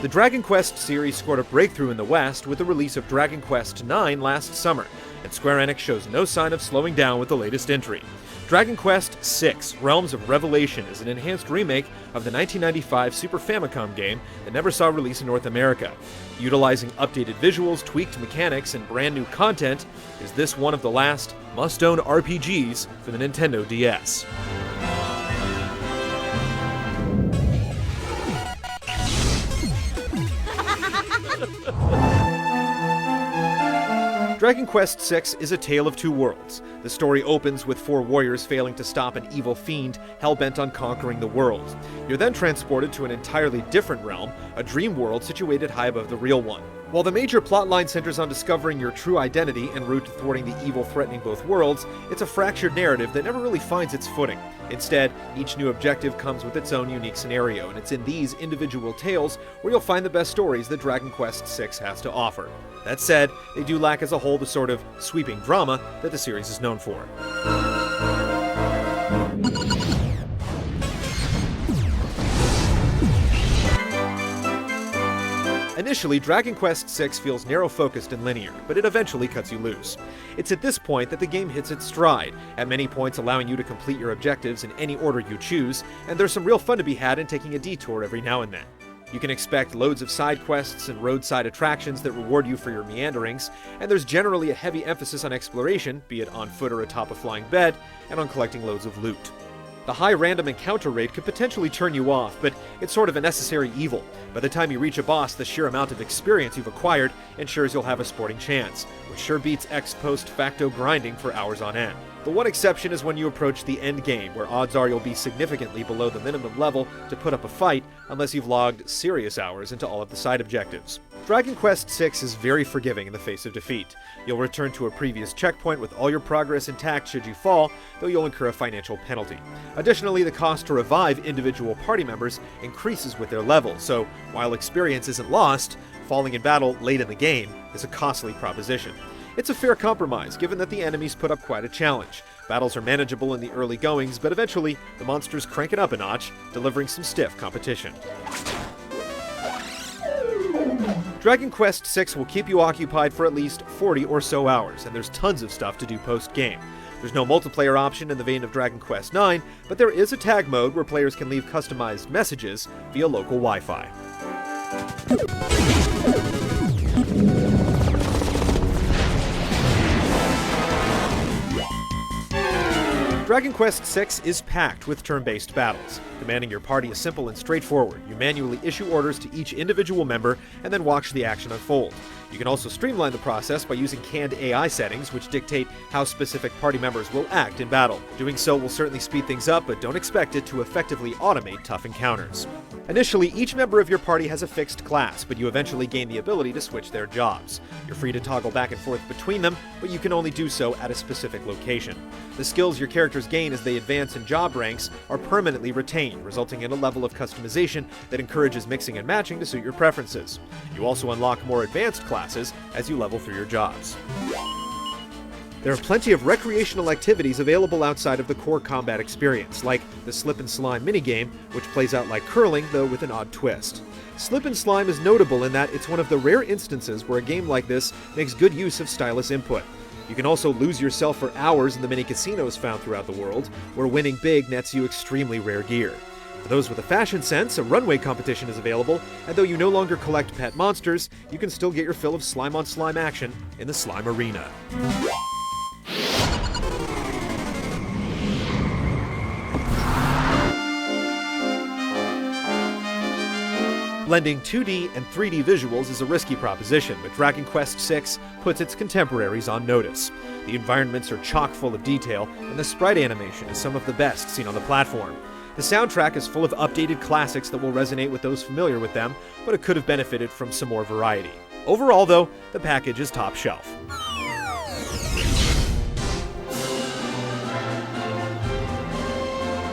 The Dragon Quest series scored a breakthrough in the West with the release of Dragon Quest IX last summer, and Square Enix shows no sign of slowing down with the latest entry. Dragon Quest VI: Realms of Revelation is an enhanced remake of the 1995 Super Famicom game that never saw release in North America. Utilizing updated visuals, tweaked mechanics, and brand new content, is this one of the last must-own RPGs for the Nintendo DS. Dragon Quest VI is a tale of two worlds. The story opens with four warriors failing to stop an evil fiend hell-bent on conquering the world. You're then transported to an entirely different realm, a dream world situated high above the real one. While the major plotline centers on discovering your true identity en route to thwarting the evil threatening both worlds, it's a fractured narrative that never really finds its footing. Instead, each new objective comes with its own unique scenario, and it's in these individual tales where you'll find the best stories that Dragon Quest VI has to offer. That said, they do lack as a whole the sort of sweeping drama that the series is known for. Initially, Dragon Quest VI feels narrow-focused and linear, but it eventually cuts you loose. It's at this point that the game hits its stride, at many points allowing you to complete your objectives in any order you choose, and there's some real fun to be had in taking a detour every now and then. You can expect loads of side quests and roadside attractions that reward you for your meanderings, and there's generally a heavy emphasis on exploration, be it on foot or atop a flying bed, and on collecting loads of loot. The high random encounter rate could potentially turn you off, but it's sort of a necessary evil. By the time you reach a boss, the sheer amount of experience you've acquired ensures you'll have a sporting chance, which sure beats ex post facto grinding for hours on end. The one exception is when you approach the end game, where odds are you'll be significantly below the minimum level to put up a fight, unless you've logged serious hours into all of the side objectives. Dragon Quest VI is very forgiving in the face of defeat. You'll return to a previous checkpoint with all your progress intact should you fall, though you'll incur a financial penalty. Additionally, the cost to revive individual party members increases with their level, so while experience isn't lost, falling in battle late in the game is a costly proposition. It's a fair compromise, given that the enemies put up quite a challenge. Battles are manageable in the early goings, but eventually, the monsters crank it up a notch, delivering some stiff competition. Dragon Quest VI will keep you occupied for at least 40 or so hours, and there's tons of stuff to do post-game. There's no multiplayer option in the vein of Dragon Quest IX, but there is a tag mode where players can leave customized messages via local Wi-Fi. Dragon Quest VI is packed with turn-based battles. Commanding your party is simple and straightforward. You manually issue orders to each individual member and then watch the action unfold. You can also streamline the process by using canned AI settings, which dictate how specific party members will act in battle. Doing so will certainly speed things up, but don't expect it to effectively automate tough encounters. Initially, each member of your party has a fixed class, but you eventually gain the ability to switch their jobs. You're free to toggle back and forth between them, but you can only do so at a specific location. The skills your characters gain as they advance in job ranks are permanently retained, resulting in a level of customization that encourages mixing and matching to suit your preferences. You also unlock more advanced classes as you level through your jobs. There are plenty of recreational activities available outside of the core combat experience, like the Slip and Slime minigame, which plays out like curling, though with an odd twist. Slip and Slime is notable in that it's one of the rare instances where a game like this makes good use of stylus input. You can also lose yourself for hours in the mini casinos found throughout the world, where winning big nets you extremely rare gear. For those with a fashion sense, a runway competition is available, and though you no longer collect pet monsters, you can still get your fill of slime-on-slime action in the Slime Arena. Blending 2D and 3D visuals is a risky proposition, but Dragon Quest VI puts its contemporaries on notice. The environments are chock full of detail, and the sprite animation is some of the best seen on the platform. The soundtrack is full of updated classics that will resonate with those familiar with them, but it could have benefited from some more variety. Overall, though, the package is top shelf.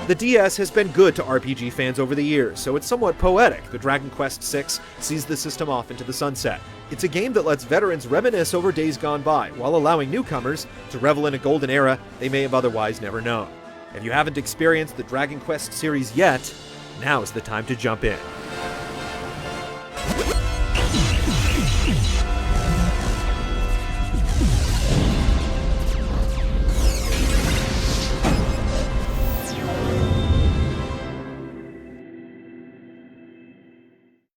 The DS has been good to RPG fans over the years, so it's somewhat poetic that Dragon Quest VI sees the system off into the sunset. It's a game that lets veterans reminisce over days gone by, while allowing newcomers to revel in a golden era they may have otherwise never known. If you haven't experienced the Dragon Quest series yet, now is the time to jump in.